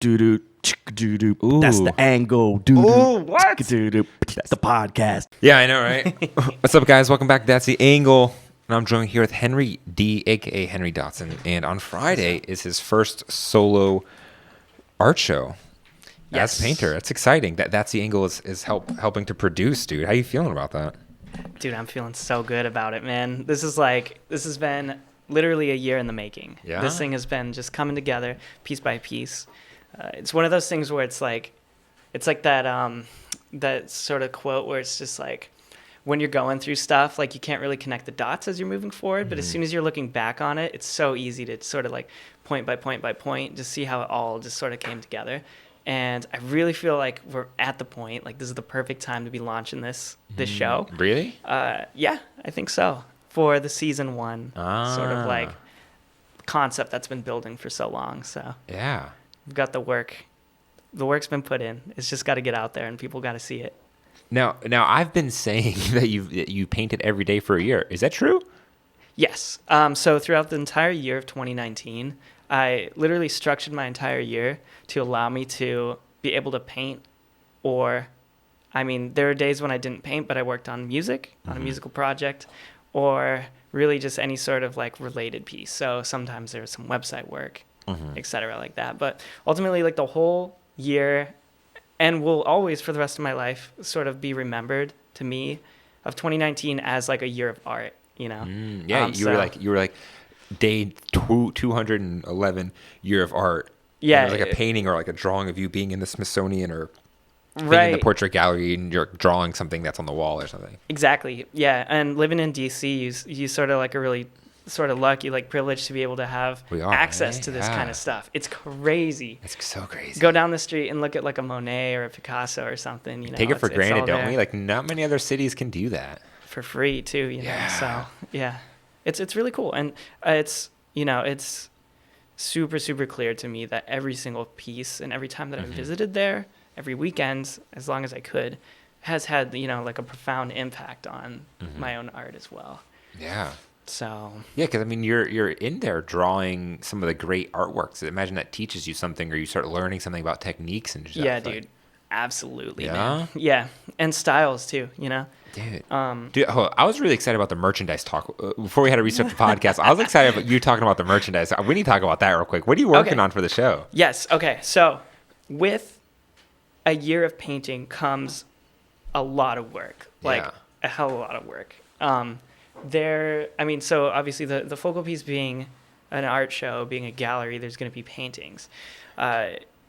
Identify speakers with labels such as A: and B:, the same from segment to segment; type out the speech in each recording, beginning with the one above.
A: Doo-doo, chick-doo-doo.
B: Ooh.
A: That's the angle. Doo-doo,
B: Ooh, what?
A: chick-doo-doo. That's the podcast.
B: Yeah, I know, right? What's up, guys? Welcome back to That's the Angle. And I'm joined here with Henry D, a.k.a. Henry Dotson. And on Friday is his first solo art show as painter. That's exciting. That's the Angle is helping to produce, dude. How you feeling about that?
C: Dude, I'm feeling so good about it, man. This has been literally a year in the making.
B: Yeah?
C: This thing has been just coming together piece by piece. It's one of those things where it's like that sort of quote where it's just like, when you're going through stuff, like you can't really connect the dots as you're moving forward, but as soon as you're looking back on it, it's so easy to sort of like point by point by point, just see how it all just sort of came together. And I really feel like we're at the point, like this is the perfect time to be launching this show.
B: Really?
C: Yeah, I think so. For the season one sort of like concept that's been building for so long. So
B: Yeah.
C: we've got the work. The work's been put in. It's just got to get out there and people got to see it.
B: Now I've been saying that you painted every day for a year. Is that true?
C: Yes. So throughout the entire year of 2019, I literally structured my entire year to allow me to be able to paint there are days when I didn't paint, but I worked on music, on a musical project, or really just any sort of like related piece. So sometimes there's some website work, et cetera, like that. But ultimately, like the whole year, and will always for the rest of my life sort of be remembered to me of 2019 as like a year of art, you know?
B: Yeah, you were like day 211 year of art.
C: Yeah.
B: It was like a painting or like a drawing of you being in the Smithsonian or being
C: Right.
B: in the portrait gallery and you're drawing something that's on the wall or something.
C: Exactly. Yeah. And living in DC, you sort of like a really sort of lucky, like privileged to be able to have access to this kind of stuff. It's crazy.
B: It's so crazy.
C: Go down the street and look at like a Monet or a Picasso or something. You know,
B: Take it for granted, don't
C: there
B: we? Like not many other cities can do that.
C: for free too. You know,
B: Yeah.
C: so yeah, it's really cool, and it's super super clear to me that every single piece and every time that I visited there, every weekend, as long as I could, has had like a profound impact on my own art as well.
B: Yeah.
C: So
B: Yeah, because I mean, you're in there drawing some of the great artworks. Imagine that teaches you something, or you start learning something about techniques and stuff.
C: yeah,
B: like-
C: dude, absolutely,
B: Yeah?
C: man. Yeah, and styles too.
B: Dude, I was really excited about the merchandise talk. Before we had to restart the podcast, I was excited about you talking about the merchandise. We need to talk about that real quick. What are you working
C: Okay.
B: on for the show?
C: Yes. Okay. So with a year of painting comes a lot of work, like
B: Yeah.
C: a hell of a lot of work. So obviously the focal piece being an art show, being a gallery, there's going to be paintings.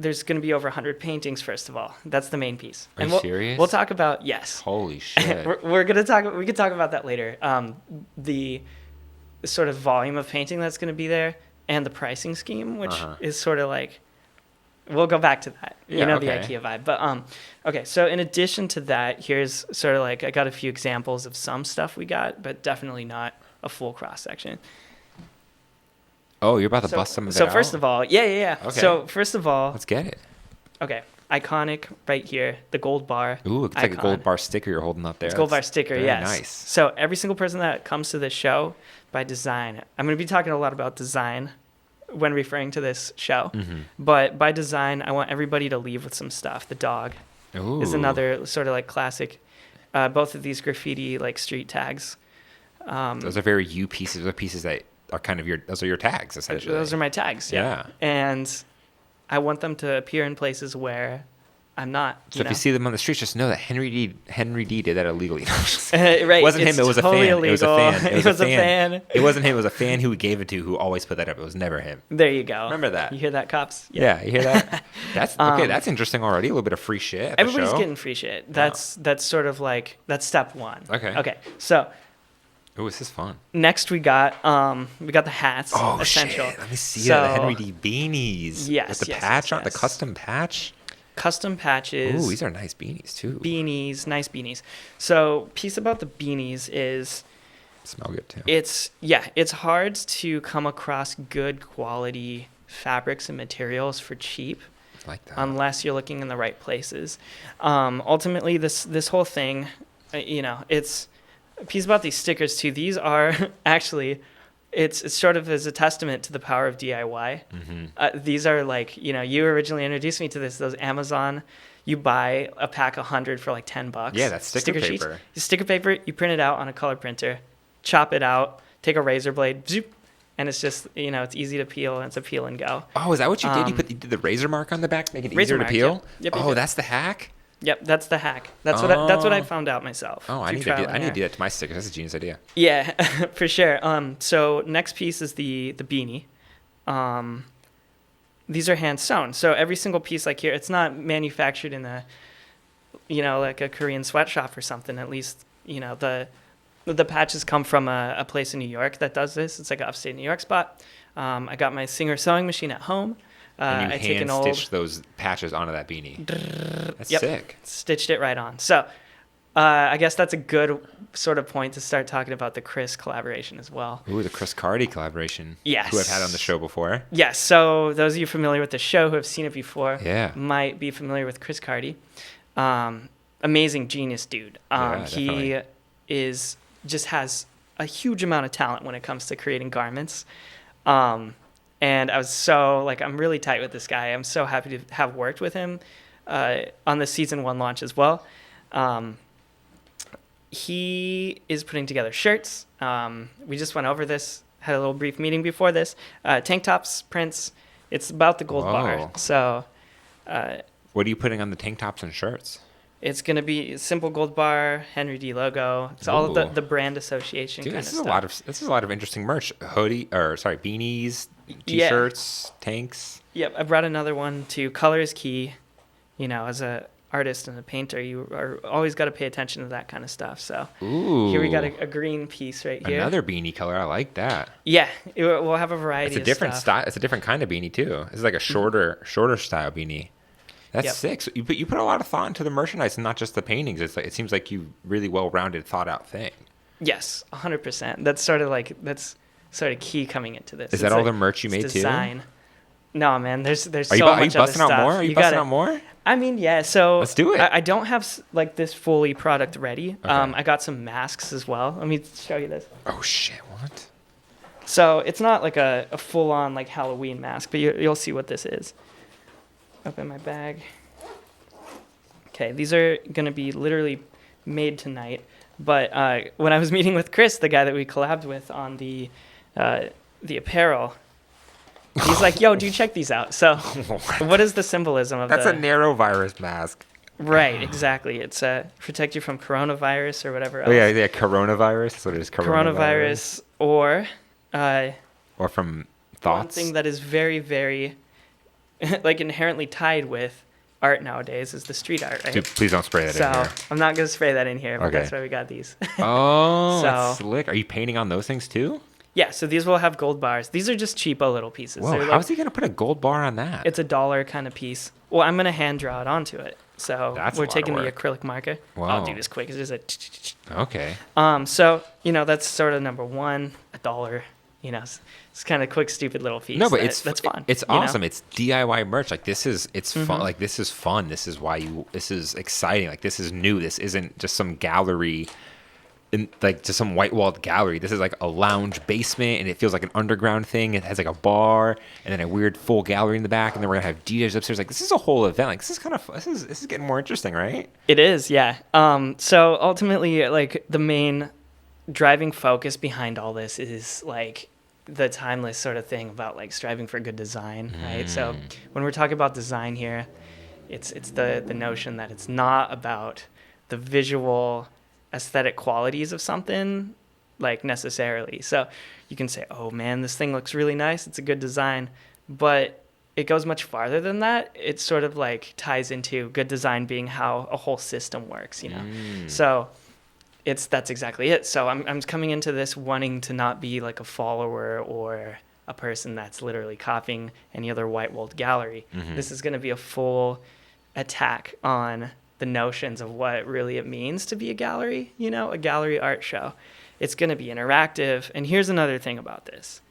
C: There's going to be over 100 paintings, first of all. That's the main piece.
B: Are you
C: we'll,
B: serious?
C: We'll talk about, yes.
B: Holy shit.
C: We're going to talk, we could talk about that later. The sort of volume of painting that's going to be there and the pricing scheme, which is sort of like, we'll go back to that.
B: Yeah,
C: The
B: okay.
C: IKEA vibe. But okay, so in addition to that, here's sort of like I got a few examples of some stuff we got, but definitely not a full cross section.
B: Oh, you're about to bust some of that
C: So
B: out?
C: first of all, yeah.
B: Okay.
C: So first of all,
B: Let's get it.
C: okay, iconic right here, the gold bar.
B: Ooh, it's like a
C: icon.
B: gold bar sticker you're holding up there.
C: It's gold bar
B: That's
C: sticker,
B: very
C: yes.
B: nice.
C: So every single person that comes to this show, by design, I'm going to be talking a lot about design when referring to this show. But by design, I want everybody to leave with some stuff. The dog
B: Ooh.
C: is another sort of like classic. Both of these graffiti like street tags.
B: Those are very you pieces. Those are pieces that are kind of those are your tags, essentially.
C: Those are my tags. Yeah. And I want them to appear in places where I'm not.
B: So if you see them on the streets, just know that Henry D did that illegally.
C: right,
B: It wasn't him. It was
C: totally
B: a fan.
C: illegal.
B: It was a fan.
C: It was a fan.
B: It wasn't him. It was a fan who gave it to, who always put that up. It was never him.
C: There you go.
B: Remember that.
C: You hear that, cops?
B: Yeah, you hear that? That's okay. That's interesting already. A little bit of free shit. At the
C: Everybody's
B: show.
C: getting free shit. That's sort of like that's step one.
B: Okay.
C: So
B: Oh, this is fun.
C: next we got the hats.
B: Oh
C: essential.
B: shit! Let me see
C: So,
B: the Henry D beanies.
C: Yes,
B: with the
C: yes,
B: patch
C: yes,
B: on the
C: yes.
B: custom patch.
C: Custom patches.
B: Ooh, these are nice beanies too.
C: Beanies, nice beanies. So piece about the beanies is
B: Smell good too.
C: it's hard to come across good quality fabrics and materials for cheap.
B: Like that.
C: Unless you're looking in the right places. Ultimately, this whole thing, it's a piece about these stickers too. These are actually it's sort of as a testament to the power of DIY. These are like, you originally introduced me to those Amazon. You buy a pack of 100 for like $10.
B: Yeah, that's sticker
C: sheets.
B: paper.
C: You sticker paper, you print it out on a color printer, chop it out, take a razor blade, zoop, and it's just, it's easy to peel, and it's a peel and go.
B: Oh, is that what you did? You did the razor mark on the back, make it
C: Razor
B: easier to
C: mark,
B: peel?
C: yep,
B: Oh, that's the hack?
C: Yep, that's the hack. That's what I found out myself.
B: Oh, I need to do that to my stickers. That's a genius idea.
C: Yeah, for sure. So next piece is the beanie. These are hand sewn. So every single piece like here, it's not manufactured in like a Korean sweatshop or something. At least, the patches come from a place in New York that does this. It's like an upstate New York spot. I got my Singer sewing machine at home.
B: And you
C: I take an old
B: hand-stitched those patches onto that beanie. That's sick.
C: Stitched it right on. So I guess that's a good sort of point to start talking about the Chris collaboration as well.
B: Ooh, the Chris Cardi collaboration.
C: Yes.
B: Who I've had on the show before.
C: Yes. So those of you familiar with the show who have seen it before might be familiar with Chris Cardi. Amazing genius dude. He has a huge amount of talent when it comes to creating garments. And I was I'm really tight with this guy. I'm so happy to have worked with him on the season 1 launch as well. He is putting together shirts. We just went over this, had a little brief meeting before this. Tank tops, prints. It's about the gold bar. So,
B: what are you putting on the tank tops and shirts?
C: It's going to be simple gold bar, Henry D logo. It's all of the brand association kind of stuff.
B: This is a lot of interesting merch. Beanies, t-shirts, tanks.
C: Yep, I brought another one too. Color is key. As a artist and a painter, you are always got to pay attention to that kind of stuff. So here we got a green piece right here.
B: Another beanie color. I like that.
C: Yeah, we'll have a variety.
B: It's a different style. It's a different kind of beanie too. It's like a shorter style beanie. That's sick. So you put a lot of thought into the merchandise and not just the paintings. It seems like you really well-rounded, thought-out thing.
C: Yes, 100%. That's sort of key coming into this.
B: Is that all the merch you made
C: design. Too? No, man. There's so much other stuff.
B: Are you busting out more? Are you busting out more?
C: I mean, yeah. So
B: let's do it.
C: I don't have this fully product ready. Okay. I got some masks as well. Let me show you this.
B: Oh shit! What?
C: So it's not like a full-on like Halloween mask, but you'll see what this is. Up in my bag. Okay, these are gonna be literally made tonight. But when I was meeting with Chris, the guy that we collabed with on the apparel, he's like, "Yo, dude, check these out." So, what is the symbolism of
B: That's a norovirus mask.
C: Right, exactly. It's protect you from coronavirus or whatever else.
B: Oh yeah, coronavirus. That's what it is.
C: Coronavirus or
B: from thoughts.
C: One thing that is very, very inherently tied with art nowadays is the street art, right?
B: Dude, please don't spray that in here.
C: So I'm not going to spray that in here, but that's why we got these.
B: Oh, that's slick. Are you painting on those things too?
C: Yeah, so these will have gold bars. These are just cheapo little pieces.
B: Whoa, how's he going to put a gold bar on that?
C: It's $1 kind of piece. Well, I'm going to hand draw it onto it. So we're taking the acrylic marker.
B: Wow.
C: I'll do this quick. It's just
B: Okay.
C: So, that's sort of number one, $1. It's kind of quick, stupid little piece.
B: No, but
C: that's fun.
B: It's awesome. It's DIY merch. Like it's
C: Mm-hmm.
B: fun. Like this is fun. This is exciting. Like this is new. This isn't just some gallery, just some white walled gallery. This is like a lounge basement, and it feels like an underground thing. It has like a bar, and then a weird full gallery in the back, and then we're gonna have DJs upstairs. Like this is a whole event. Like this is kind of this is getting more interesting, right?
C: It is, yeah. So ultimately, like the main driving focus behind all this is like the timeless sort of thing about like striving for good design, right? So when we're talking about design here, it's the notion that it's not about the visual aesthetic qualities of something like necessarily. So you can say, oh man, this thing looks really nice, it's a good design, but it goes much farther than that. It sort of like ties into good design being how a whole system works, So that's exactly it. So I'm coming into this wanting to not be like a follower or a person that's literally copying any other white-walled gallery. Mm-hmm. This is going to be a full attack on the notions of what really it means to be a gallery, a gallery art show. It's going to be interactive. And here's another thing about this.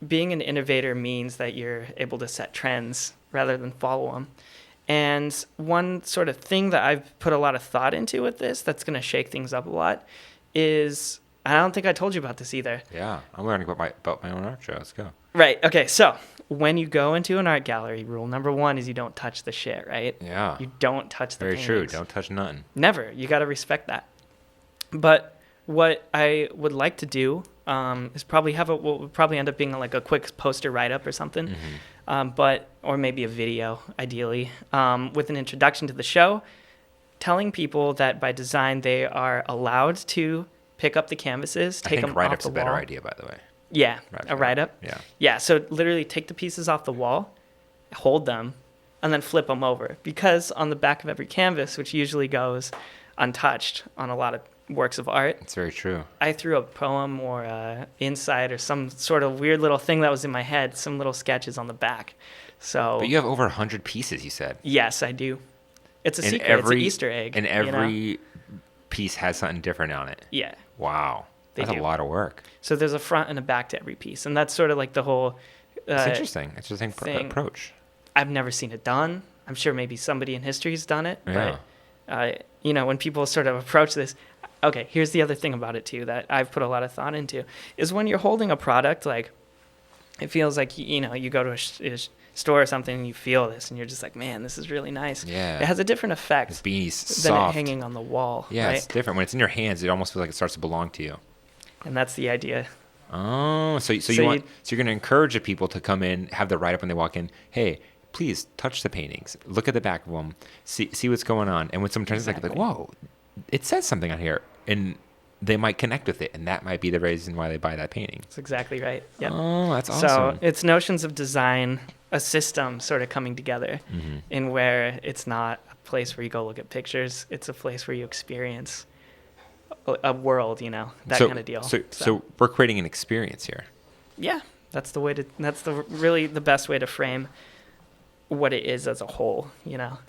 C: Being an innovator means that you're able to set trends rather than follow them. And one sort of thing that I've put a lot of thought into with this that's going to shake things up a lot is I don't think I told you about this either.
B: Yeah, I'm learning about my own art show. Let's go.
C: Right. Okay. So when you go into an art gallery, rule number 1 is you don't touch the shit, right?
B: Yeah.
C: You don't touch the
B: Very
C: paintings.
B: true. Don't touch nothing.
C: Never. You got to respect that. But what I would like to do is probably have what would probably end up being like a quick poster write-up or something, or maybe a video, ideally, with an introduction to the show, telling people that by design they are allowed to pick up the canvases, take them off the wall.
B: I think write-up's a better idea, by the way.
C: Yeah,
B: Write-up's
C: a write-up.
B: Yeah.
C: Yeah, so literally take the pieces off the wall, hold them, and then flip them over. Because on the back of every canvas, which usually goes untouched on a lot of works of art,
B: It's very true.
C: I threw a poem or a insight or some sort of weird little thing that was in my head, some little sketches on the back. So
B: But you have over 100 pieces, you said.
C: yes, I do. It's a
B: And
C: secret. It's an Easter egg.
B: And
C: you know?
B: every piece has something different on it.
C: Yeah.
B: Wow.
C: They
B: That's
C: do.
B: a lot of work.
C: So there's a front and a back to every piece, and that's sort of like the whole.
B: It's interesting. Interesting
C: thing.
B: approach.
C: I've never seen it done. I'm sure maybe somebody in history's done it.
B: Yeah.
C: But, when people sort of approach this, okay, here's the other thing about it too that I've put a lot of thought into is when you're holding a product, like it feels like, you go to a store or something and you feel this and you're just like, man, this is really nice.
B: Yeah.
C: It has a different effect
B: This beanie's
C: than it
B: soft.
C: hanging on the wall.
B: Yeah,
C: Right?
B: it's different. When it's in your hands, it almost feels like it starts to belong to you.
C: And that's the idea.
B: Oh, so
C: So
B: you're going to encourage the people to come in, have the write-up when they walk in. Hey, please touch the paintings. Look at the back of them. See what's going on. And when someone turns,
C: Exactly.
B: like, whoa, it says something on here, and they might connect with it, and that might be the reason why they buy that painting.
C: That's exactly right. Yep.
B: Oh, that's awesome.
C: So it's notions of design, a system sort of coming together in where it's not a place where you go look at pictures. It's a place where you experience a world, that kind of deal.
B: So we're creating an experience here.
C: Yeah, that's really the best way to frame what it is as a whole,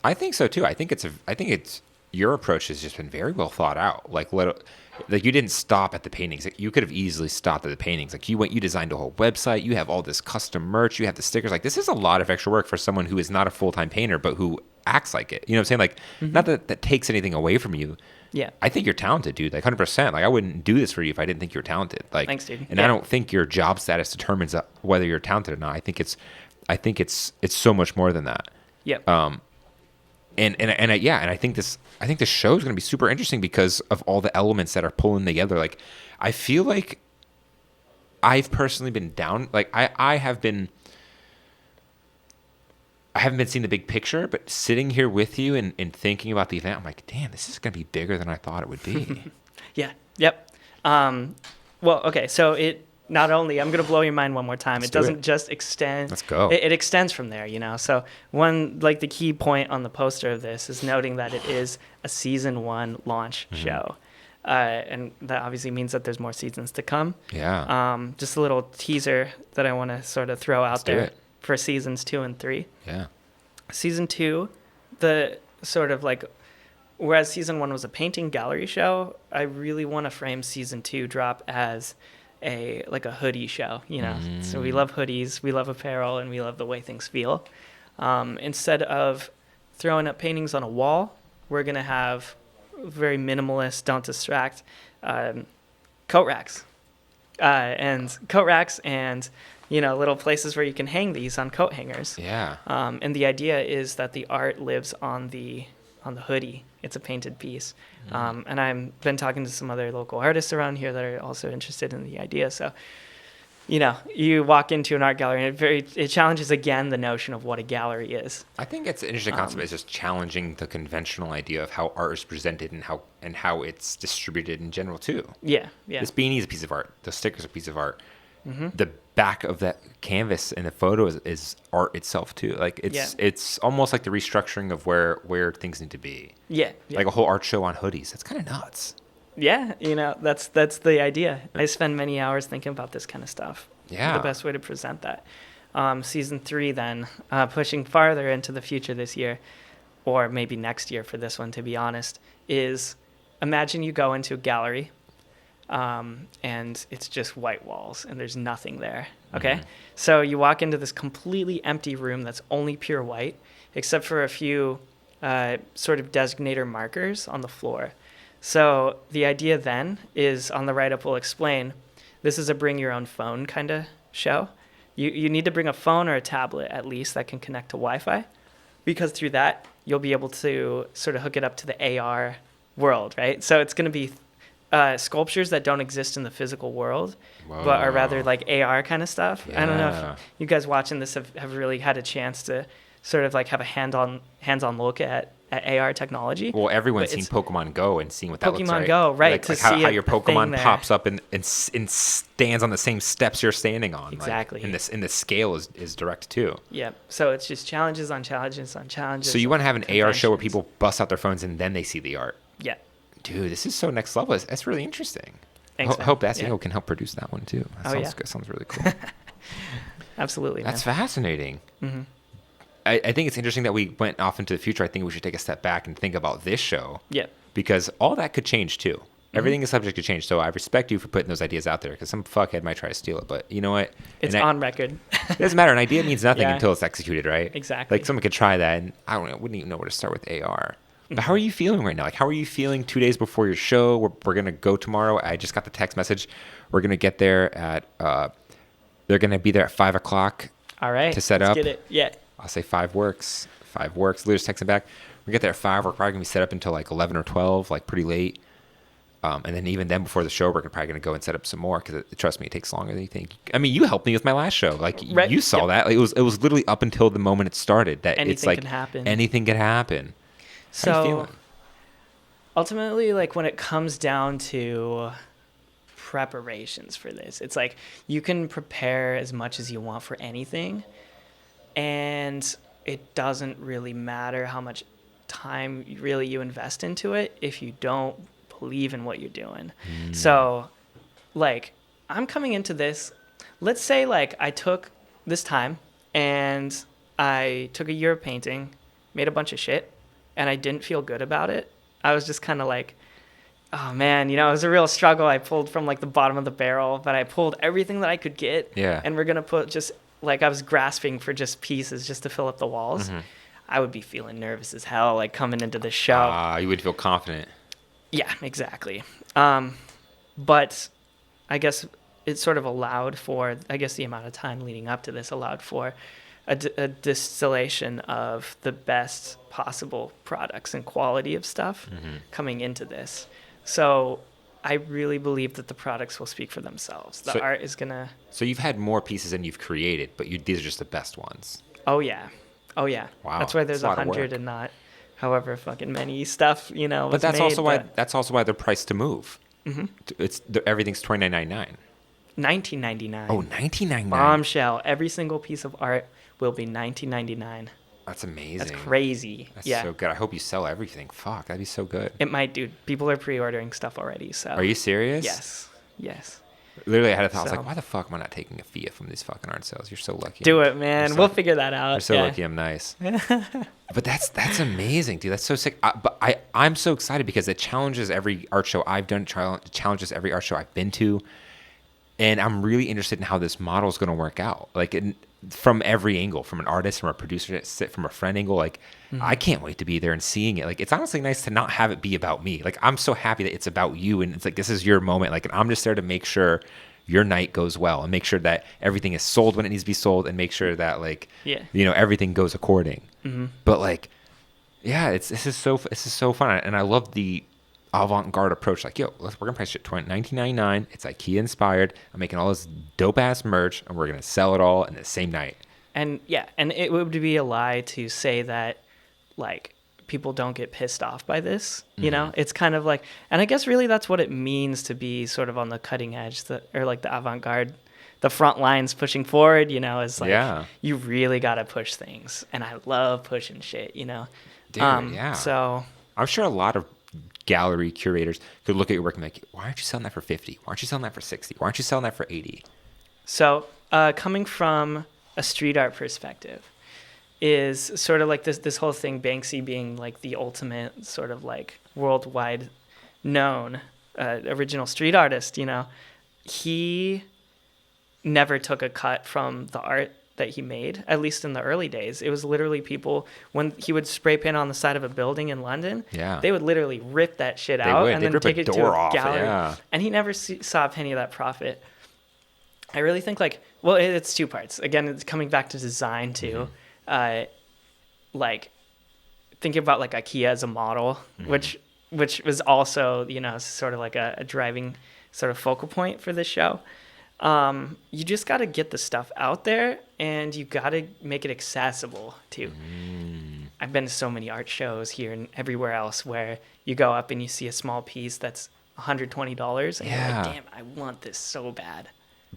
B: I think so too. I think it's your approach has just been very well thought out. Like you didn't stop at the paintings. Like, you could have easily stopped at the paintings. Like you designed a whole website. You have all this custom merch. You have the stickers. Like this is a lot of extra work for someone who is not a full-time painter, but who acts like it. You know what I'm saying? Like not that takes anything away from you.
C: Yeah.
B: I think you're talented, dude. Like 100%. Like I wouldn't do this for you if I didn't think you were talented. Like,
C: thanks, dude.
B: And I don't think your job status determines whether you're talented or not. I think it's so much more than that.
C: Yep.
B: And I think this show is going to be super interesting because of all the elements that are pulling together. Like, I feel like I've personally been down. Like, I haven't been seeing the big picture, but sitting here with you and thinking about the event, I'm like, damn, this is going to be bigger than I thought it would be.
C: Yeah. Yep. Well, okay. So not only, I'm going to blow your mind one more time.
B: Let's
C: It
B: do
C: doesn't
B: it.
C: just extend.
B: Let's go.
C: It extends from there, So the key point on the poster of this is noting that it is a season 1 launch show. And that obviously means that there's more seasons to come.
B: Yeah.
C: Just a little teaser that I want to sort of throw out
B: do
C: there
B: it.
C: for seasons 2 and 3.
B: Yeah.
C: Season 2, the sort of like, whereas season 1 was a painting gallery show, I really want to frame season 2 drop as a hoodie show, So we love hoodies, we love apparel, and we love the way things feel. Instead of throwing up paintings on a wall, we're going to have very minimalist, don't distract, coat racks. And little places where you can hang these on coat hangers.
B: Yeah.
C: And the idea is that the art lives on the hoodie. It's a painted piece. And I've been talking to some other local artists around here that are also interested in the idea. So, you walk into an art gallery and it challenges again the notion of what a gallery is.
B: I think it's an interesting concept. It's just challenging the conventional idea of how art is presented and how it's distributed in general too.
C: Yeah, yeah.
B: This beanie is a piece of art. The stickers are a piece of art. The back of that canvas in the photo is art itself too. Like it's almost like the restructuring of where things need to be.
C: Yeah,
B: Like a whole art show on hoodies. That's kind of nuts.
C: Yeah, that's the idea. I spend many hours thinking about this kind of stuff.
B: Yeah.
C: The best way to present that. Season 3 then, pushing farther into the future this year, or maybe next year for this one, to be honest, is imagine you go into a gallery and it's just white walls and there's nothing there. Okay. So you walk into this completely empty room that's only pure white, except for a few sort of designator markers on the floor. So the idea then is, on the write-up we'll explain, this is a bring your own phone kind of show. You need to bring a phone or a tablet at least that can connect to Wi-Fi, because through that you'll be able to sort of hook it up to the AR world, right? So it's going to be sculptures that don't exist in the physical world, but are rather like AR kind of stuff. I don't know if you guys watching this have really had a chance to sort of like have a hands-on look at AR technology.
B: Well, everyone's seen Pokemon Go and seeing what that looks like.
C: Pokemon Go, right?
B: Like,
C: to
B: like
C: see
B: how your Pokemon
C: there.
B: pops up and stands on the same steps you're standing on.
C: Exactly.
B: Like, and the scale is direct too.
C: Yep. So it's just challenges on challenges on challenges.
B: So you want to have an AR show where
C: conventions.
B: people bust out their phones and then they see the art.
C: Yeah.
B: Dude, this is so next level. That's really interesting.
C: Thanks,
B: I
C: man.
B: hope that's
C: Yeah.
B: can help produce that one too. That
C: Oh,
B: sounds
C: yeah.
B: good. Sounds really cool.
C: Absolutely.
B: That's
C: man.
B: fascinating.
C: Mm-hmm.
B: I think it's interesting that we went off into the future. I think we should take a step back and think about this show.
C: Yeah.
B: Because all that could change too. Everything is subject to change. So I respect you for putting those ideas out there, because some fuckhead might try to steal it. But you know what?
C: It's
B: An
C: on record.
B: It doesn't matter. An idea means nothing
C: Yeah.
B: until it's executed, right?
C: Exactly.
B: Like someone could try that, and I don't know, wouldn't even know where to start with AR. But how are you feeling right now? Like, how are you feeling 2 days before your show? We're gonna go tomorrow. I just got the text message. We're gonna get there at. They're gonna be there at 5 o'clock.
C: All right.
B: To set
C: let's
B: up.
C: Get it. Yeah.
B: I'll say 5 works. 5 works. Leader's texting back. We get there at 5. We're probably gonna be set up until like 11 or 12, like pretty late. And then even then, before the show, we're probably gonna go and set up some more, because trust me, it takes longer than you think. I mean, you helped me with my last show. Like
C: Right.
B: you saw
C: Yep.
B: that. Like, it was literally up until the moment it started that it's
C: Anything
B: like
C: can happen.
B: anything could happen. How you
C: So
B: feeling?
C: ultimately, like when it comes down to preparations for this, it's like you can prepare as much as you want for anything, and it doesn't really matter how much time really you invest into it if you don't believe in what you're doing. So like I'm coming into this, let's say like I took this time and I took a year of painting, made a bunch of shit, and I didn't feel good about it. I was just kind of like, oh man, it was a real struggle. I pulled from like the bottom of the barrel, but I pulled everything that I could get.
B: Yeah.
C: And we're going to put just like, I was grasping for just pieces just to fill up the walls.
B: Mm-hmm.
C: I would be feeling nervous as hell, like coming into the show.
B: You would feel confident.
C: Yeah, exactly. But I guess it sort of allowed for, the amount of time leading up to this allowed for a distillation of the best possible products and quality of stuff coming into this. So I really believe that the products will speak for themselves. The art is going to...
B: So you've had more pieces than you've created, but these are just the best ones.
C: Oh, yeah. Wow. That's why there's
B: That's a lot of
C: 100
B: work.
C: and not however fucking many stuff, was
B: But that's
C: made,
B: also why they're priced to move.
C: Mm-hmm.
B: Everything's $29.99.
C: $19.99.
B: Oh, $19.99.
C: Bombshell. Every single piece of art will be $19.99.
B: That's amazing.
C: That's crazy.
B: That's
C: yeah.
B: so good. I hope you sell everything. Fuck, that'd be so good.
C: It might, dude. People are pre-ordering stuff already. So.
B: Are you serious?
C: Yes.
B: Literally, I had a thought. I was
C: So-
B: like, why the fuck am I not taking a fee from these fucking art sales? You're so lucky.
C: Do it, man.
B: so-
C: We'll figure that out.
B: You're so
C: yeah.
B: lucky I'm nice. But that's amazing, dude. That's so sick. I'm so excited because it challenges every art show I've done, challenges every art show I've been to. And I'm really interested in how this model is going to work out. Like from every angle, from an artist, from a producer, from a friend angle. Like I can't wait to be there and seeing it. Like it's honestly nice to not have it be about me. Like I'm so happy that it's about you, and it's like this is your moment. Like I'm just there to make sure your night goes well and make sure that everything is sold when it needs to be sold, and make sure that everything goes according. But like, yeah, this is so fun, and I love the avant-garde approach. Like, we're gonna price it $19.99. It's IKEA inspired. I'm making all this dope ass merch, and we're gonna sell it all in the same night.
C: And it would be a lie to say that like people don't get pissed off by this. It's kind of like, and I guess really that's what it means to be sort of on the cutting edge, or like the avant-garde, the front lines pushing forward. Is like you really gotta push things, and I love pushing shit.
B: Dude, yeah.
C: So
B: I'm sure a lot of gallery curators could look at your work and be like, why aren't you selling that for 50? Why aren't you selling that for 60? Why aren't you selling that for 80?
C: So coming from a street art perspective is sort of like this whole thing, Banksy being like the ultimate sort of like worldwide known original street artist. He never took a cut from the art that he made, at least in the early days. It was literally people, when he would spray paint on the side of a building in London, they would literally rip that shit out and then take it to a gallery. And he never saw a penny of that profit. I really think like, well, it's two parts. Again, it's coming back to design too. Like thinking about like IKEA as a model, which was also, you know, sort of like a driving sort of focal point for this show. You just got to get the stuff out there, and you got to make it accessible too. I've been to so many art shows here and everywhere else where you go up and you see a small piece that's $120 and you're like, damn, I want this so bad.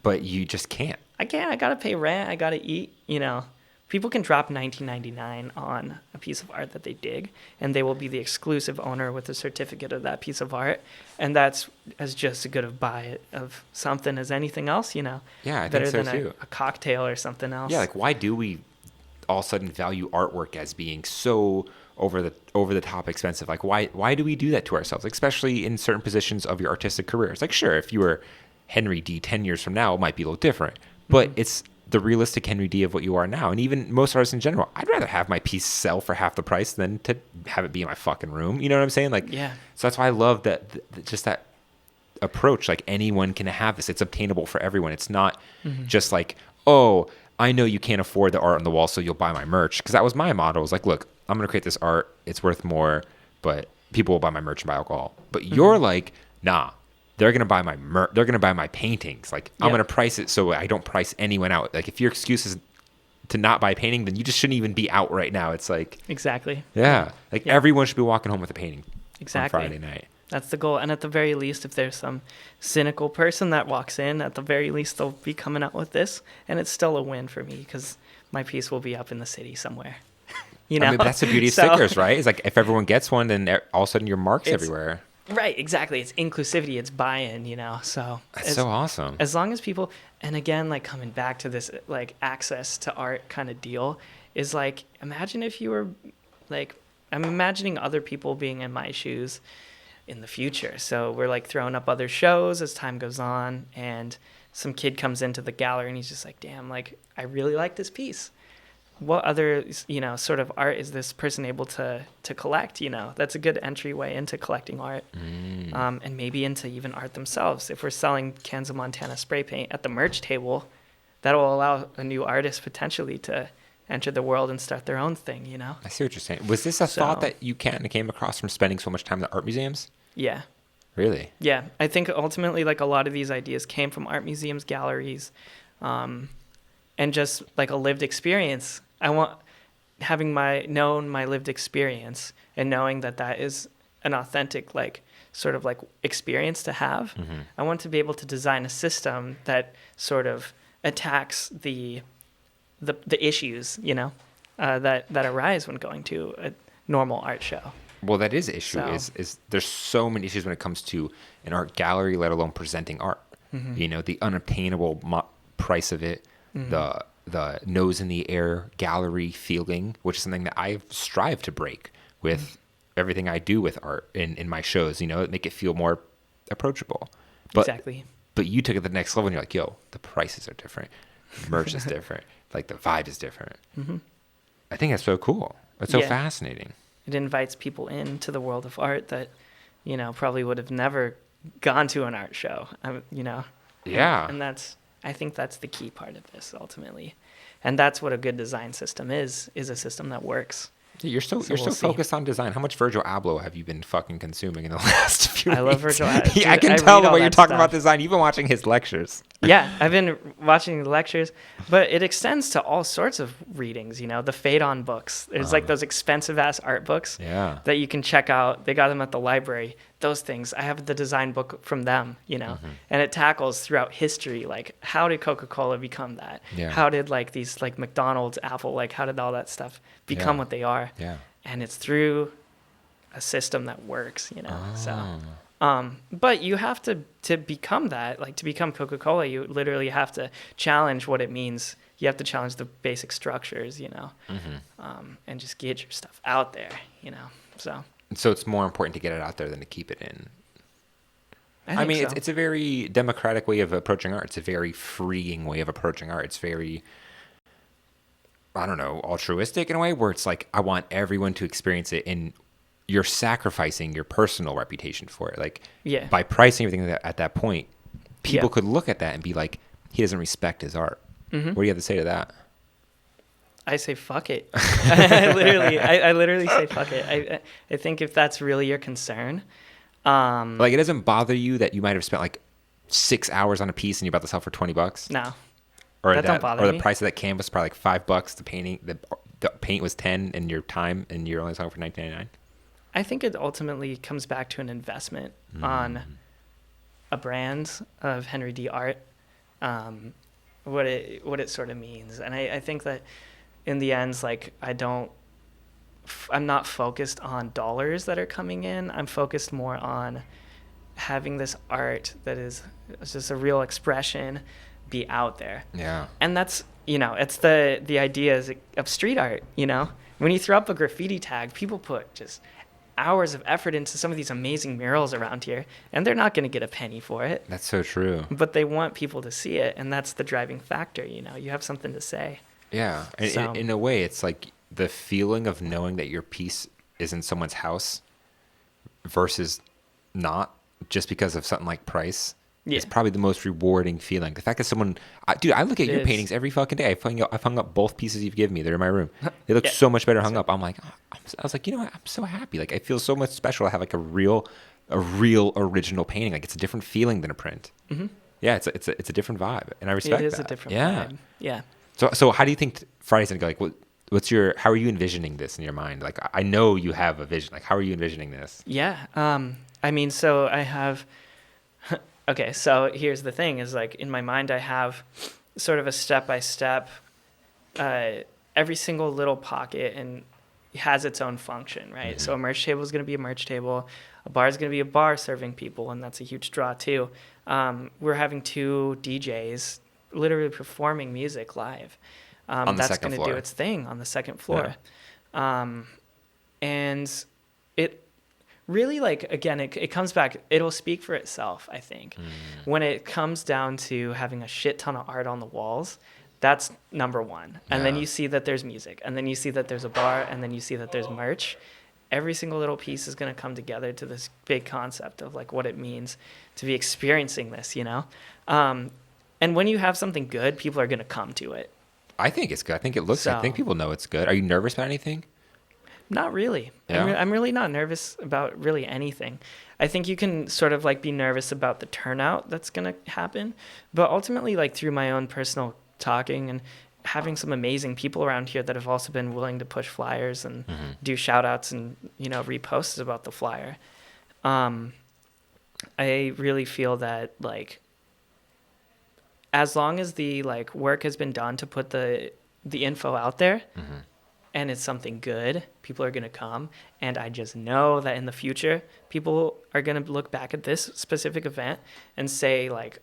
B: But you just can't. I
C: can't. I got to pay rent. I got to eat, you know. People can drop $19.99 on a piece of art that they dig, and they will be the exclusive owner with a certificate of that piece of art. And that's as just as good of buy of something as anything else, you know.
B: Yeah, I think so too.
C: Better than a cocktail or something else.
B: Yeah, like why do we all of a sudden value artwork as being so over the top expensive? Like why do we do that to ourselves, like, especially in certain positions of your artistic careers? Like, sure, if you were Henry D 10 years from now, it might be a little different, but it's the realistic Henry D of what you are now. And even most artists in general, I'd rather have my piece sell for half the price than to have it be in my fucking room. You know what I'm saying? Like,
C: yeah.
B: So that's why I love that, just that approach. Like, anyone can have this. It's obtainable for everyone. It's not just like, oh, I know you can't afford the art on the wall, so you'll buy my merch. Because that was my motto. It was like, look, I'm going to create this art. It's worth more, but people will buy my merch and buy alcohol. But you're like, nah. They're gonna buy my they're gonna buy my paintings. Like, I'm gonna price it so I don't price anyone out. Like, if your excuse is to not buy a painting, then you just shouldn't even be out right now. It's like,
C: exactly.
B: Yeah. Like, everyone should be walking home with a painting.
C: Exactly.
B: On Friday night.
C: That's the goal. And at the very least, if there's some cynical person that walks in, at the very least they'll be coming out with this, and it's still a win for me because my piece will be up in the city somewhere. You know,
B: I mean, that's the beauty of stickers, right? It's like, if everyone gets one, then all of a sudden your mark's everywhere.
C: Right, exactly. It's inclusivity, it's buy-in, you know. So
B: that's so awesome.
C: As long as people, and again, like coming back to this like access to art kind of deal, is like, imagine if you were like, I'm imagining other people being in my shoes in the future. So we're like throwing up other shows as time goes on, and some kid comes into the gallery and he's just like, damn, like, I really like this piece. What other, you know, sort of art is this person able to collect, you know? That's a good entryway into collecting art, and maybe into even art themselves. If we're selling cans of Montana spray paint at the merch table, that'll allow a new artist potentially to enter the world and start their own thing, you know?
B: I see what you're saying. Was this a thought that you came across from spending so much time in the art museums?
C: Yeah.
B: Really?
C: Yeah. I think ultimately, like, a lot of these ideas came from art museums, galleries, and just like a lived experience. I want having my lived experience and knowing that is an authentic, like, sort of like experience to have. I want to be able to design a system that sort of attacks the issues, you know, that arise when going to a normal art show.
B: Well, that is issue. Is there's so many issues when it comes to an art gallery, let alone presenting art. You know, the unobtainable price of it, the nose in the air gallery feeling, which is something that I strive to break with everything I do with art in my shows, you know, make it feel more approachable.
C: Exactly.
B: But you took it to the next level and you're like, yo, the prices are different. Merch is different. Like, the vibe is different. I think that's so cool. It's so fascinating.
C: It invites people into the world of art that, you know, probably would have never gone to an art show, you know?
B: Yeah.
C: And I think that's the key part of this ultimately. And that's what a good design system is a system that works.
B: Yeah, you're so focused on design. How much Virgil Abloh have you been fucking consuming in the last few weeks?
C: I love Virgil Abloh.
B: Yeah, I can tell the way you're talking about design. You've been watching his lectures.
C: Yeah, I've been watching the lectures, but it extends to all sorts of readings, you know, the Fade-On books. There's like those expensive-ass art books that you can check out. They got them at the library. Those things. I have the design book from them, you know, and it tackles throughout history, like, how did Coca-Cola become that?
B: Yeah.
C: How did, like, these, like, McDonald's, Apple, like, how did all that stuff become what they are?
B: Yeah.
C: And it's through a system that works, you know, so... but you have to become that, like, to become Coca-Cola, you literally have to challenge what it means. You have to challenge the basic structures, you know, and just get your stuff out there, you know, so.
B: So it's more important to get it out there than to keep it in. I mean,
C: so.
B: it's a very democratic way of approaching art. It's a very freeing way of approaching art. It's very, I don't know, altruistic in a way where it's like, I want everyone to experience it, and you're sacrificing your personal reputation for it. Like,
C: Yeah.
B: by pricing everything at that point, people
C: Yeah.
B: could look at that and be like, he doesn't respect his art. What do you have to say to that?
C: I say fuck it. I literally say fuck it. I think if that's really your concern,
B: Like, it doesn't bother you that you might have spent like 6 hours on a piece and you're about to sell for $20?
C: no.
B: Or
C: That don't bother
B: or the
C: me.
B: price of that canvas is probably like $5. The paint was 10, and your time, and you're only selling for $19.99.
C: I think it ultimately comes back to an investment on a brand of Henry D art, what it sort of means, and I think that in the end, like I'm not focused on dollars that are coming in. I'm focused more on having this art that is just a real expression be out there.
B: Yeah.
C: And that's, it's the ideas of street art, When you throw up a graffiti tag, people put just hours of effort into some of these amazing murals around here, and they're not going to get a penny for it.
B: That's so true.
C: But they want people to see it, and that's the driving factor, You have something to say.
B: Yeah. And
C: So-
B: in a way, it's like the feeling of knowing that your piece is in someone's house versus not, just because of something like price.
C: Yeah.
B: It's probably the most rewarding feeling. The fact that someone, I look at
C: It
B: your
C: is.
B: paintings every fucking day. I've hung up both pieces you've given me. They're in my room. They look
C: Yeah.
B: so much better hung up. I'm like, I was like, what? I'm so happy. Like, I feel so much special to have like a real original painting. Like, it's a different feeling than a print. Mm-hmm. Yeah, it's a different vibe, and I respect that.
C: It is a different
B: yeah.
C: vibe. Yeah.
B: So how do you think Friday's gonna go? Like, how are you envisioning this in your mind? Like, I know you have a vision. Like, how are you envisioning this?
C: Yeah. So I have. Okay, so here's the thing: is like in my mind, I have sort of a step-by-step. Every single little pocket and has its own function, right? So a merch table is going to be a merch table. A bar is going to be a bar serving people, and that's a huge draw too. We're having 2 DJs literally performing music live.
B: On the
C: that's
B: second
C: going to
B: floor.
C: do its thing on the second floor. And it really, like, again, it comes back, it'll speak for itself, I think. When it comes down to having a shit ton of art on the walls, that's number one. And then
B: Yeah.
C: you see that there's music, and then you see that there's a bar, and then you see that there's merch. Every single little piece is going to come together to this big concept of like what it means to be experiencing this, and when you have something good, people are going to come to it.
B: I think it's good. I think it looks. I think
C: So-
B: people know it's good. Are you nervous about anything?
C: Not really.
B: Yeah?
C: I'm really not nervous about really anything. I think you can sort of like be nervous about the turnout that's going to happen. But ultimately, like through my own personal talking and having some amazing people around here that have also been willing to push flyers and do shout outs and, reposts about the flyer. I really feel that like, as long as the like work has been done to put the info out there, and it's something good, people are going to come. And I just know that in the future, people are going to look back at this specific event and say like,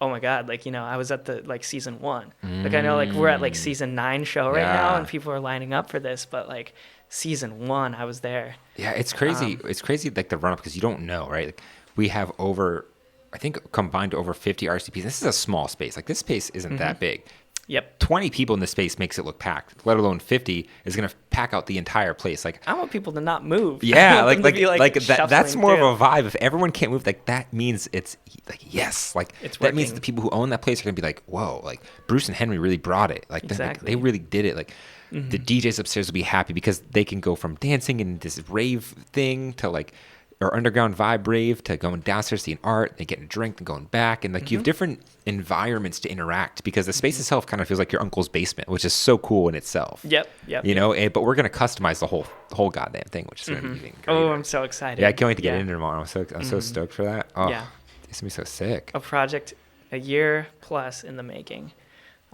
C: oh my God, like, I was at the like season 1. Like, I know like we're at like season 9 show right now
B: Yeah.
C: and people are lining up for this, but like season 1, I was there.
B: Yeah, it's crazy. It's crazy, like the run up, because you don't know, right? Like, we have I think combined over 50 RCPs. This is a small space. Like, this space isn't that big.
C: Yep.
B: 20 people in this space makes it look packed, let alone 50 is going to pack out the entire place. Like,
C: I want people to not move. I
B: yeah,
C: want them to be,
B: that's
C: shuffling
B: more
C: through.
B: of a vibe. If everyone can't move, like, that means it's like, yes, like
C: It's
B: that means
C: working.
B: the people who own that place are going to be like, whoa, like Bruce and Henry really brought it. Like,
C: Exactly.
B: they really did it. Like, the DJs upstairs will be happy because they can go from dancing in this rave thing to like, or underground vibe rave, to going downstairs seeing art, they getting a drink and going back. And like, you have different environments to interact, because the space itself kind of feels like your uncle's basement, which is so cool in itself.
C: Yep.
B: But we're going to customize the whole goddamn thing, which is going to be great.
C: Oh, I'm so excited.
B: Yeah, I can't wait to get in there tomorrow. I'm so stoked for that. Oh,
C: Yeah.
B: it's going to be so sick.
C: A project a year plus in the making.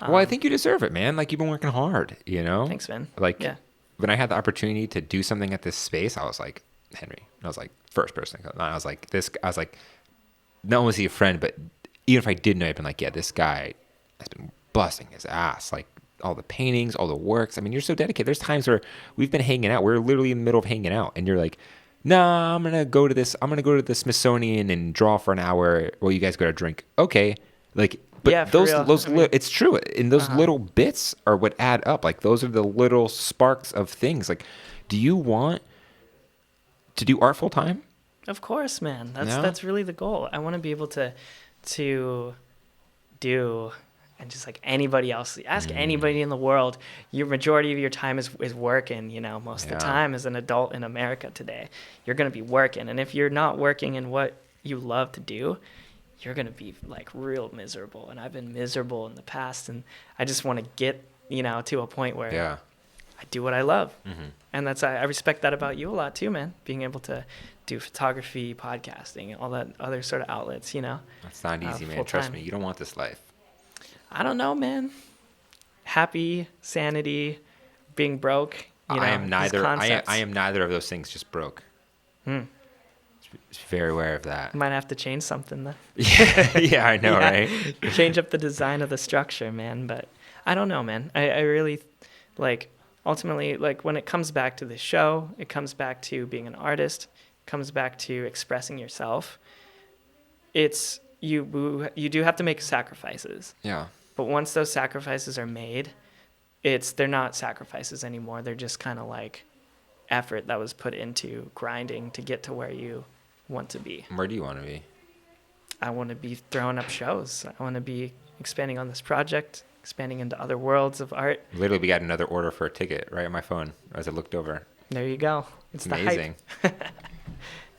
B: Well, I think you deserve it, man. Like, you've been working hard,
C: Thanks, man.
B: Like,
C: Yeah.
B: when I had the opportunity to do something at this space, I was like, Henry. I was like, first person. I was like, not only is he a friend, but even if I didn't know, I'd been like, yeah, this guy has been busting his ass. Like, all the paintings, all the works. I mean, you're so dedicated. There's times where we've been hanging out. We're literally in the middle of hanging out, and you're like, nah, I'm gonna go to the Smithsonian and draw for an hour while you guys go to drink. Okay. Like, But
C: Yeah, for real.
B: those
C: I mean,
B: it's true. And those little bits are what add up. Like those are the little sparks of things. Like, do you want to do art full time?
C: of course, man.
B: Yeah.
C: That's really the goal. I want to be able to do, and just like anybody else, ask anybody in the world. Your majority of your time is working. You know, most of
B: Yeah.
C: the time as an adult in America today, you're gonna be working, and if you're not working in what you love to do, you're gonna be like real miserable. And I've been miserable in the past, and I just want to get to a point where
B: Yeah.
C: I do what I love.
B: Mm-hmm.
C: And I respect that about you a lot too, man. Being able to do photography, podcasting, all that other sort of outlets,
B: That's not easy, man.
C: full
B: Trust
C: time.
B: me. You don't want this life.
C: I don't know, man. Happy, sanity, being broke.
B: I am
C: these
B: neither.
C: concepts.
B: I am neither of those things. Just broke. Just very aware of that.
C: Might have to change something then.
B: Yeah, I know,
C: Yeah.
B: right?
C: Change up the design of the structure, man. But I don't know, man. I really ultimately, when it comes back to the show, it comes back to being an artist, comes back to expressing yourself. It's you do have to make sacrifices.
B: Yeah.
C: But once those sacrifices are made, they're not sacrifices anymore. They're just kind of like effort that was put into grinding to get to where you want to be.
B: Where do you want to be?
C: I want to be throwing up shows. I want to be expanding on this project, expanding into other worlds of art.
B: Literally, we got another order for a ticket right on my phone as I looked over.
C: There you go.
B: It's
C: the
B: amazing.
C: hype.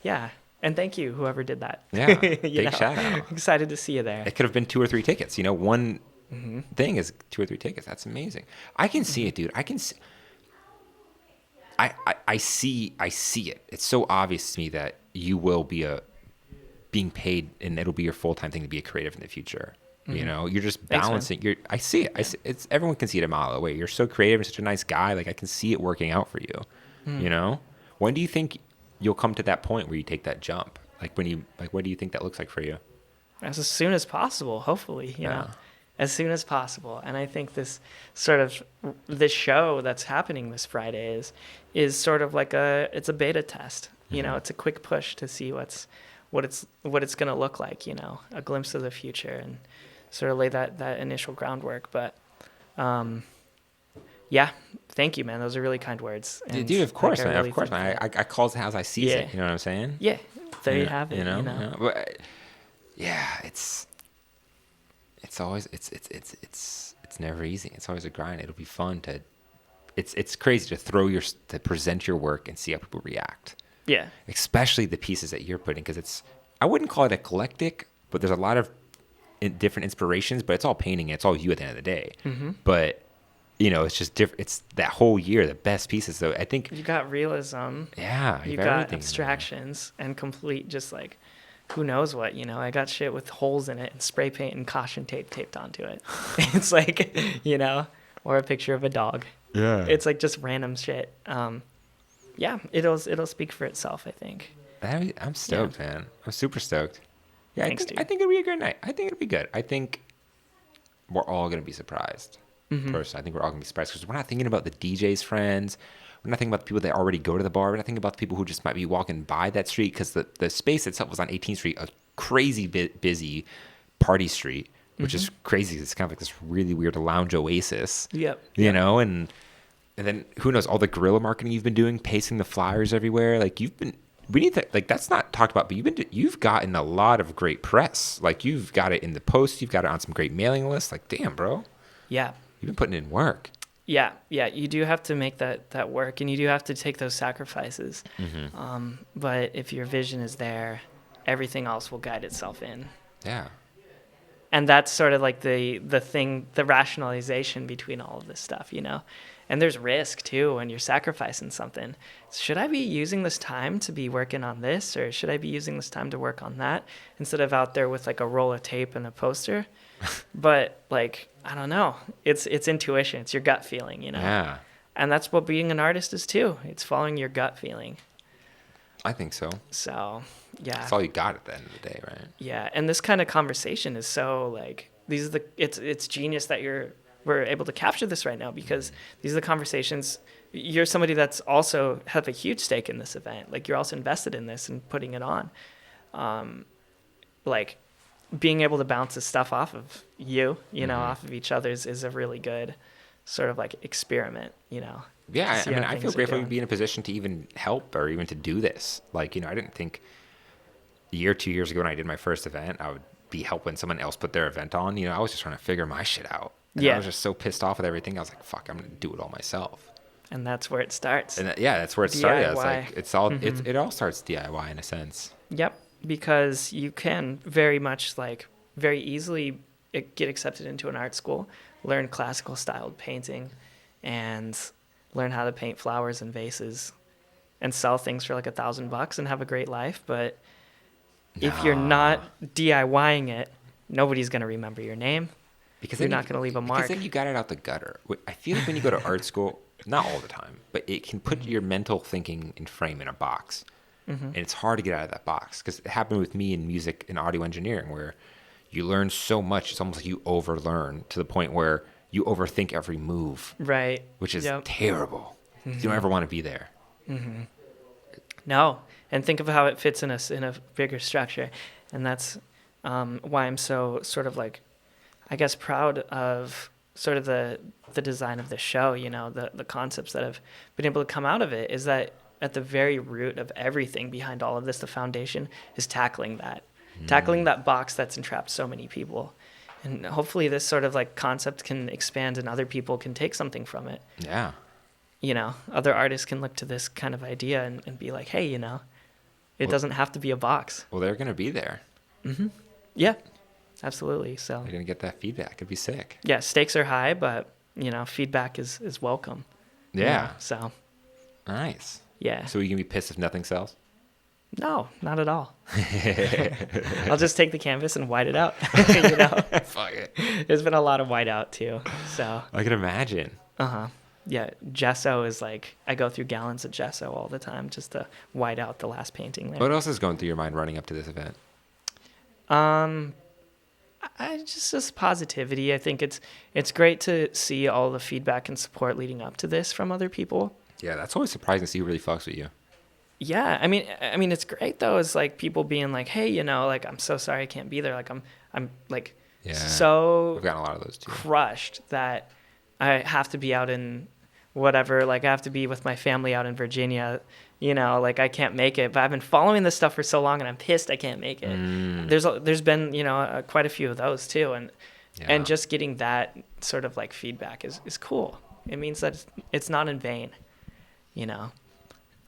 C: Yeah. And thank you, whoever did that.
B: Yeah. Big shout out.
C: Excited to see you there.
B: It could have been 2 or 3 tickets. One thing is 2 or 3 tickets. That's amazing. I can see it, dude. I can see. I see it. It's so obvious to me that you will be being paid, and it'll be your full-time thing to be a creative in the future. You're just
C: Thanks,
B: balancing. I see it. It's everyone can see it a mile away. You're so creative and such a nice guy. Like I can see it working out for you. When do you think you'll come to that point where you take that jump? What do you think that looks like for you?
C: As soon as possible, hopefully, you
B: Yeah.
C: know, as soon as possible. And I think this show that's happening this Friday is sort of like it's a beta test. It's a quick push to see what it's going to look like, a glimpse of the future, and sort of lay that initial groundwork. But yeah, thank you, man. Those are really kind words. And
B: Dude, of course,
C: I
B: man.
C: really
B: Of course,
C: think
B: man.
C: that-
B: I calls it as I sees it.
C: Yeah.
B: You know what I'm saying?
C: Yeah, there you have it.
B: But, yeah, it's always it's never easy. It's always a grind. It'll be fun to. It's crazy to present your work and see how people react.
C: Yeah.
B: Especially the pieces that you're putting, because I wouldn't call it eclectic, but there's a lot of different inspirations, but it's all painting. It's all you at the end of the day. But it's just different. It's that whole year, the best pieces. So I think
C: You got realism.
B: yeah,
C: You
B: have
C: got
B: everything.
C: abstractions and complete just like who knows what, I got shit with holes in it and spray paint and caution tape taped onto it. It's like, or a picture of a dog.
B: Yeah.
C: It's like just random shit. Yeah, it'll speak for itself, I think.
B: I'm stoked, man. I'm super stoked. Yeah,
C: Thanks, dude.
B: I think it'll be a good night. I think it'll be good. I think we're all gonna be surprised. Personally, I think we're all gonna be surprised because we're not thinking about the DJ's friends. We're not thinking about the people that already go to the bar. We're not thinking about the people who just might be walking by that street, because the space itself was on 18th Street, a crazy busy party street, which is crazy. It's kind of like this really weird lounge oasis.
C: Yep.
B: And then who knows, all the guerrilla marketing you've been doing, pasting the flyers everywhere. We need to, that's not talked about, but you've gotten a lot of great press. Like you've got it in the Post, you've got it on some great mailing lists. Like, damn, bro,
C: Yeah.
B: you've been putting in work.
C: Yeah, you do have to make that work, and you do have to take those sacrifices. But if your vision is there, everything else will guide itself in.
B: Yeah.
C: And that's sort of like the rationalization between all of this stuff, And there's risk too when you're sacrificing something. Should I be using this time to be working on this, or should I be using this time to work on that, instead of out there with like a roll of tape and a poster? But I don't know. It's intuition. It's your gut feeling,
B: Yeah.
C: And that's what being an artist is too. It's following your gut feeling.
B: I think so.
C: So, yeah.
B: That's all you got at the end of the day, right?
C: Yeah, and this kind of conversation is so it's genius that we're able to capture this right now, because these are the conversations. You're somebody that's also have a huge stake in this event. Like, you're also invested in this and putting it on. being able to bounce this stuff off of you know, off of each other's is a really good sort of like experiment, you know.
B: Yeah,
C: to
B: I
C: see
B: mean,
C: how
B: I feel
C: things are
B: grateful to
C: going.
B: be in a position to even help or even to do this. Like, you know, I didn't think a year, 2 years ago when I did my first event, I would be helping someone else put their event on. You know, I was just trying to figure my shit out. And I
C: Yeah.
B: was just so pissed off with everything. I was like, fuck, I'm going to do it all myself.
C: And that's where it starts.
B: And yeah, that's where it started. It's
C: DIY.
B: like, it's all, it all starts DIY in a sense.
C: Yep, because you can very much like very easily get accepted into an art school, learn classical styled painting, and learn how to paint flowers and vases, and sell things for like $1,000 and have a great life. But if you're not DIYing it, nobody's gonna remember your name.
B: Because
C: You're
B: then
C: not gonna leave a mark.
B: Because then you got it out the gutter. I feel like when you go to art school, not all the time, but it can put your mental thinking and frame in a box. And it's hard to get out of that box because it happened with me in music and audio engineering where you learn so much. It's almost like you overlearn to the point where you overthink every move,
C: Right.
B: which is
C: Yep.
B: terrible. You don't ever want to be there.
C: No, and think of how it fits in a bigger structure, and that's why I'm so sort of like, I guess, proud of sort of the design of the show. You know, the concepts that have been able to come out of it is that at the very root of everything behind all of this, the foundation is tackling that box that's entrapped so many people, and hopefully this sort of like concept can expand and other people can take something from it.
B: Yeah.
C: You know, other artists can look to this kind of idea and be like, hey, you know, it doesn't have to be a box.
B: Well, they're going to be there.
C: Yeah, absolutely. So,
B: They're going to get that feedback. It'd be sick.
C: yeah, stakes are high, but, you know, feedback is welcome. you
B: Yeah.
C: know, So,
B: Nice.
C: yeah.
B: So you can be pissed if nothing sells?
C: No, not at all. I'll just take the canvas and white it out. You know,
B: Fuck it.
C: there's been a lot of white out too. So,
B: I can imagine.
C: yeah, gesso is like, I go through gallons of gesso all the time just to white out the last painting there.
B: What else is going through your mind running up to this event?
C: I just positivity. I think it's great to see all the feedback and support leading up to this from other people.
B: Yeah, that's always surprising to see who really fucks with you.
C: Yeah, I mean, it's great though. It's like people being like, "Hey, you know, like I'm so sorry I can't be there. Like I'm like
B: Yeah.
C: so
B: We've gotten a lot of those too.
C: crushed that I have to be out in whatever. Like I have to be with my family out in Virginia. You know, like I can't make it. But I've been following this stuff for so long, and I'm pissed I can't make it. There's been quite a few of those too, and
B: Yeah.
C: just getting that sort of like feedback is cool. It means that it's not in vain. You know.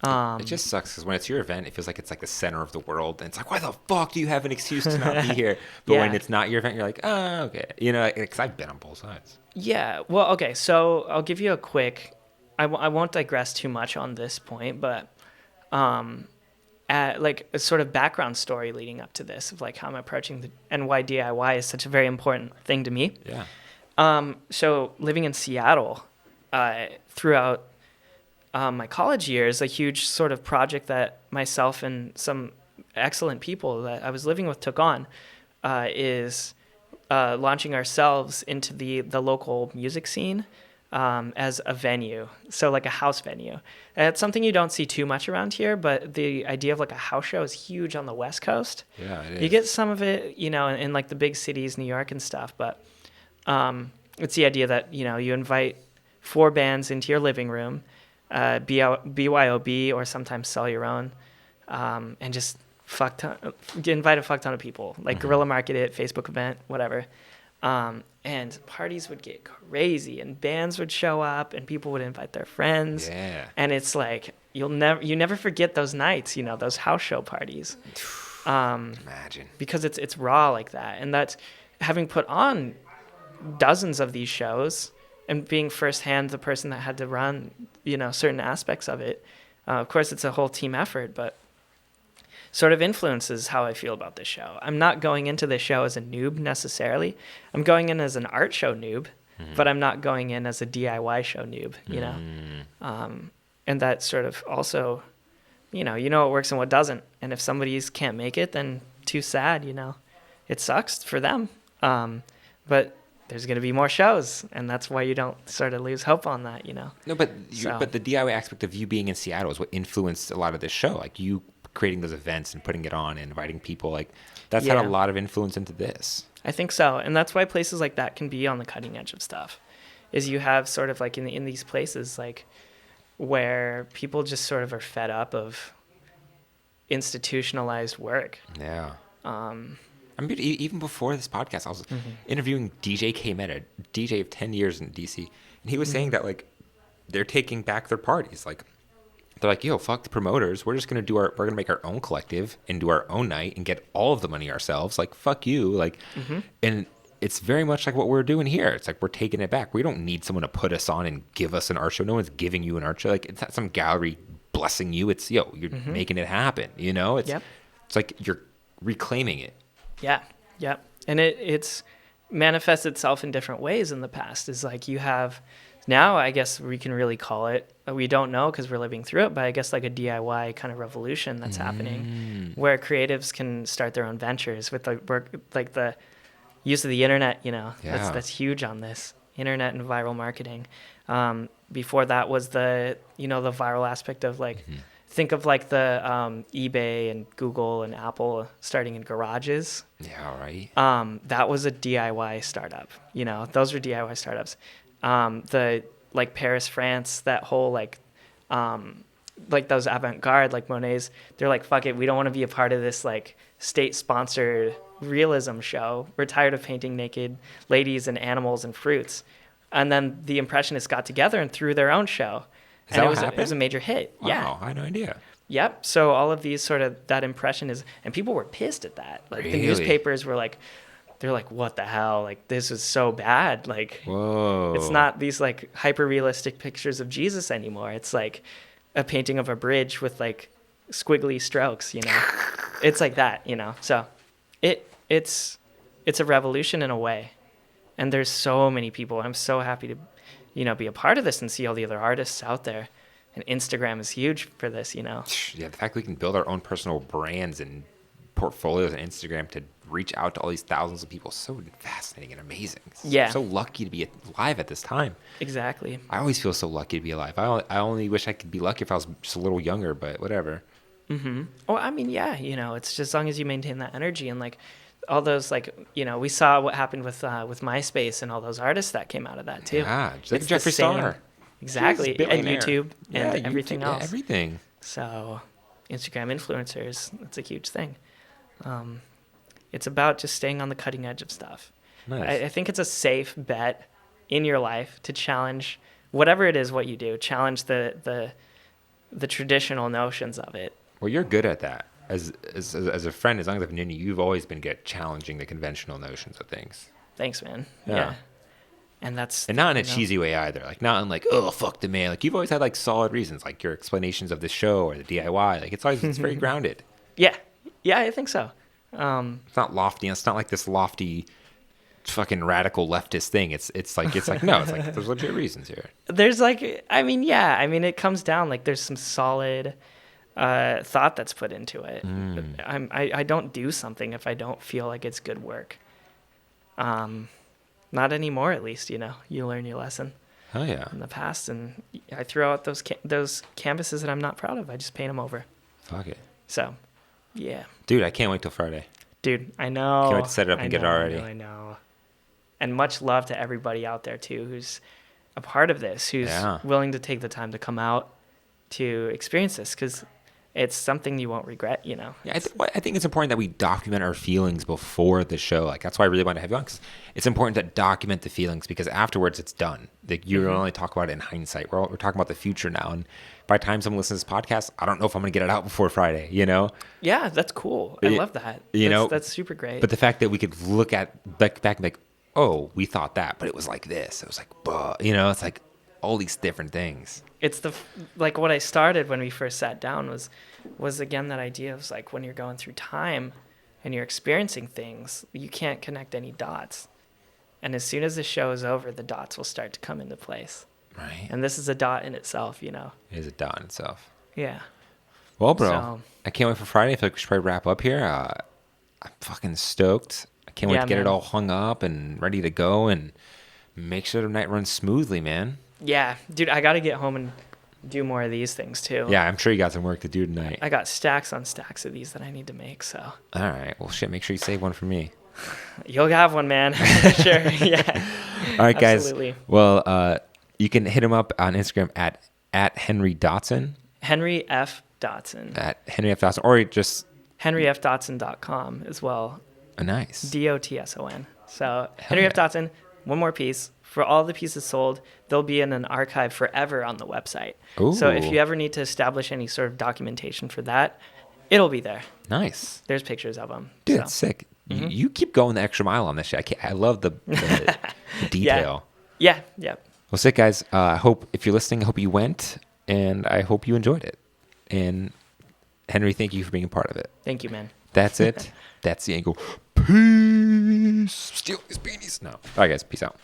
B: It just sucks because when it's your event, it feels like it's like the center of the world, and it's like, why the fuck do you have an excuse to not be here? But when
C: Yeah.
B: it's not your event, you're like, oh, okay, you know, because I've been on both sides.
C: Yeah. Well, okay. So I'll give you a quick. I won't digress too much on this point, but at like a sort of background story leading up to this of like how I'm approaching and why DIY is such a very important thing to me.
B: Yeah.
C: So living in Seattle, throughout my college years, a huge sort of project that myself and some excellent people that I was living with took on is launching ourselves into the local music scene as a venue, so like a house venue. And it's something you don't see too much around here, but the idea of like a house show is huge on the West Coast.
B: Yeah, it is.
C: You get some of it, you know, in like the big cities, New York and stuff, but it's the idea that, you know, you invite 4 bands into your living room, BYOB, or sometimes sell your own, and just invite a fuck ton of people, like guerrilla market it, Facebook event, whatever. And parties would get crazy, and bands would show up, and people would invite their friends.
B: Yeah.
C: And it's like you never forget those nights, you know, those house show parties.
B: Imagine.
C: Because it's raw like that, and that's having put on dozens of these shows and being firsthand the person that had to run, you know, certain aspects of it. Of course, it's a whole team effort, but sort of influences how I feel about this show. I'm not going into this show as a noob necessarily. I'm going in as an art show noob, but I'm not going in as a DIY show noob, you know? And that sort of also, you know what works and what doesn't. And if somebody's can't make it, then too sad, you know? It sucks for them. But there's going to be more shows, and that's why you don't sort of lose hope on that, you know?
B: No, but
C: So-
B: but the DIY aspect of you being in Seattle is what influenced a lot of this show. Like you creating those events and putting it on and inviting people, like that's had a lot of influence into this.
C: I think so. And that's why places like that can be on the cutting edge of stuff, is you have sort of like in these places like where people just sort of are fed up of institutionalized work.
B: Yeah. I mean, even before this podcast, I was interviewing DJ K-Med, a DJ of 10 years in D.C., and he was saying that, like, they're taking back their parties. Like, they're like, yo, fuck the promoters. We're just going to we're going to make our own collective and do our own night and get all of the money ourselves. Like, fuck you. Like, and it's very much like what we're doing here. It's like we're taking it back. We don't need someone to put us on and give us an art show. No one's giving you an art show. Like, it's not some gallery blessing you. It's, yo, you're making it happen, you know? It's like you're reclaiming it.
C: Yeah. And it's manifests itself in different ways in the past. Is like you have now, I guess we can really call it, we don't know because we're living through it, but I guess like a DIY kind of revolution that's happening where creatives can start their own ventures with like the use of the internet, you know. That's huge on this. Internet and viral marketing. Before that was the viral aspect of like, think of like the eBay and Google and Apple starting in garages.
B: Yeah, right.
C: That was a DIY startup. You know, those were DIY startups. The like Paris, France, that whole like those avant-garde like Monet's. They're like, fuck it, we don't want to be a part of this like state-sponsored realism show. We're tired of painting naked ladies and animals and fruits. And then the Impressionists got together and threw their own show.
B: Is that what happened?
C: It was a major hit.
B: Wow,
C: Yeah.
B: I had no idea.
C: Yep. So all of these sort of that impression is, and people were pissed at that. Like the newspapers were like, they're like, what the hell? Like this is so bad. Like,
B: whoa,
C: it's not these like hyper realistic pictures of Jesus anymore. It's like a painting of a bridge with like squiggly strokes, you know. It's like that, you know. So it's a revolution in a way. And there's so many people. I'm so happy to, you know, be a part of this and see all the other artists out there. And Instagram is huge for this, you know.
B: Yeah, the fact we can build our own personal brands and portfolios on Instagram to reach out to all these thousands of people is so fascinating and amazing.
C: Yeah.
B: I'm so lucky to be alive at this time.
C: Exactly.
B: I always feel so lucky to be alive. I only wish I could be lucky if I was just a little younger, but whatever.
C: Oh, I mean, yeah, you know, it's just as long as you maintain that energy and like all those, like, you know, we saw what happened with MySpace and all those artists that came out of that too.
B: Yeah, just like
C: It's
B: Jeffree
C: the same.
B: Star.
C: Exactly. And YouTube and everything
B: YouTube,
C: else.
B: Yeah, everything.
C: So Instagram influencers, that's a huge thing. It's about just staying on the cutting edge of stuff.
B: Nice.
C: I think it's a safe bet in your life to challenge whatever it is what you do, challenge the traditional notions of it.
B: Well, you're good at that. As a friend, as long as I've known you, you've always been good at challenging the conventional notions of things.
C: Thanks, man.
B: Yeah.
C: And that's...
B: And not in a
C: you know,
B: cheesy way either. Like, not in like, oh, fuck the man. Like, you've always had like solid reasons, like your explanations of the show or the DIY. Like, it's very grounded.
C: Yeah. Yeah, I think so.
B: It's not lofty. It's not like this lofty fucking radical leftist thing. It's like no, it's like there's legit reasons here.
C: There's like, I mean, yeah. I mean, it comes down, like, there's some solid thought that's put into it. I don't do something if I don't feel like it's good work. Not anymore, at least, you know. You learn your lesson.
B: Oh yeah.
C: In the past, and I throw out those canvases that I'm not proud of. I just paint them over.
B: Fuck it.
C: So, yeah.
B: Dude, I can't wait till Friday.
C: Dude, I know.
B: Can't wait to set it up and get it already.
C: I know. And much love to everybody out there, too, who's a part of this, who's willing to take the time to come out to experience this, because it's something you won't regret, you know.
B: Yeah, I think it's important that we document our feelings before the show. Like, that's why I really want to have you on, because it's important to document the feelings, because afterwards it's done. Like, you only talk about it in hindsight. We're talking about the future now, and by the time someone listens to this podcast, I don't know if I'm going to get it out before Friday, you know?
C: Yeah, that's cool. I love that. That's super great.
B: But the fact that we could look at back and be like, oh, we thought that, but it was like this. It was like, you know, it's like all these different things.
C: It's like what I started when we first sat down was again that idea of like when you're going through time and you're experiencing things, you can't connect any dots. And as soon as the show is over, the dots will start to come into place.
B: Right.
C: And this is a dot in itself, you know.
B: It is a dot in itself.
C: Yeah.
B: Well, bro, I can't wait for Friday. I feel like we should probably wrap up here. I'm fucking stoked. I can't wait to get it all hung up and ready to go and make sure the night runs smoothly, man.
C: Yeah, dude, I got to get home and do more of these things too.
B: Yeah, I'm sure you got some work to do tonight.
C: I got stacks on stacks of these that I need to make. So
B: All right. Well, shit. Make sure you save one for me.
C: you'll have one, man. For sure. Yeah.
B: All right, guys.
C: Absolutely.
B: Well, you can hit him up on Instagram at Henry Dotson.
C: Henry F. Dotson.
B: At Henry F. Dotson, or just
C: henryfdotson.com as well.
B: nice.
C: Dotson. So
B: Hell
C: Henry F.
B: yeah.
C: Dotson, one more piece. For all the pieces sold, they'll be in an archive forever on the website. So if
B: Ooh.
C: you ever need to establish any sort of documentation for that, it'll be there.
B: Nice.
C: There's pictures of them.
B: Dude,
C: so.
B: that's sick. You keep going the extra mile on this shit. I love the detail.
C: Yeah.
B: Well, sick, guys. I hope if you're listening, I hope you went, and I hope you enjoyed it. And Henry, thank you for being a part of it.
C: Thank you, man.
B: That's it. That's the angle. Peace. Steal these beanies. No. All right, guys. Peace out.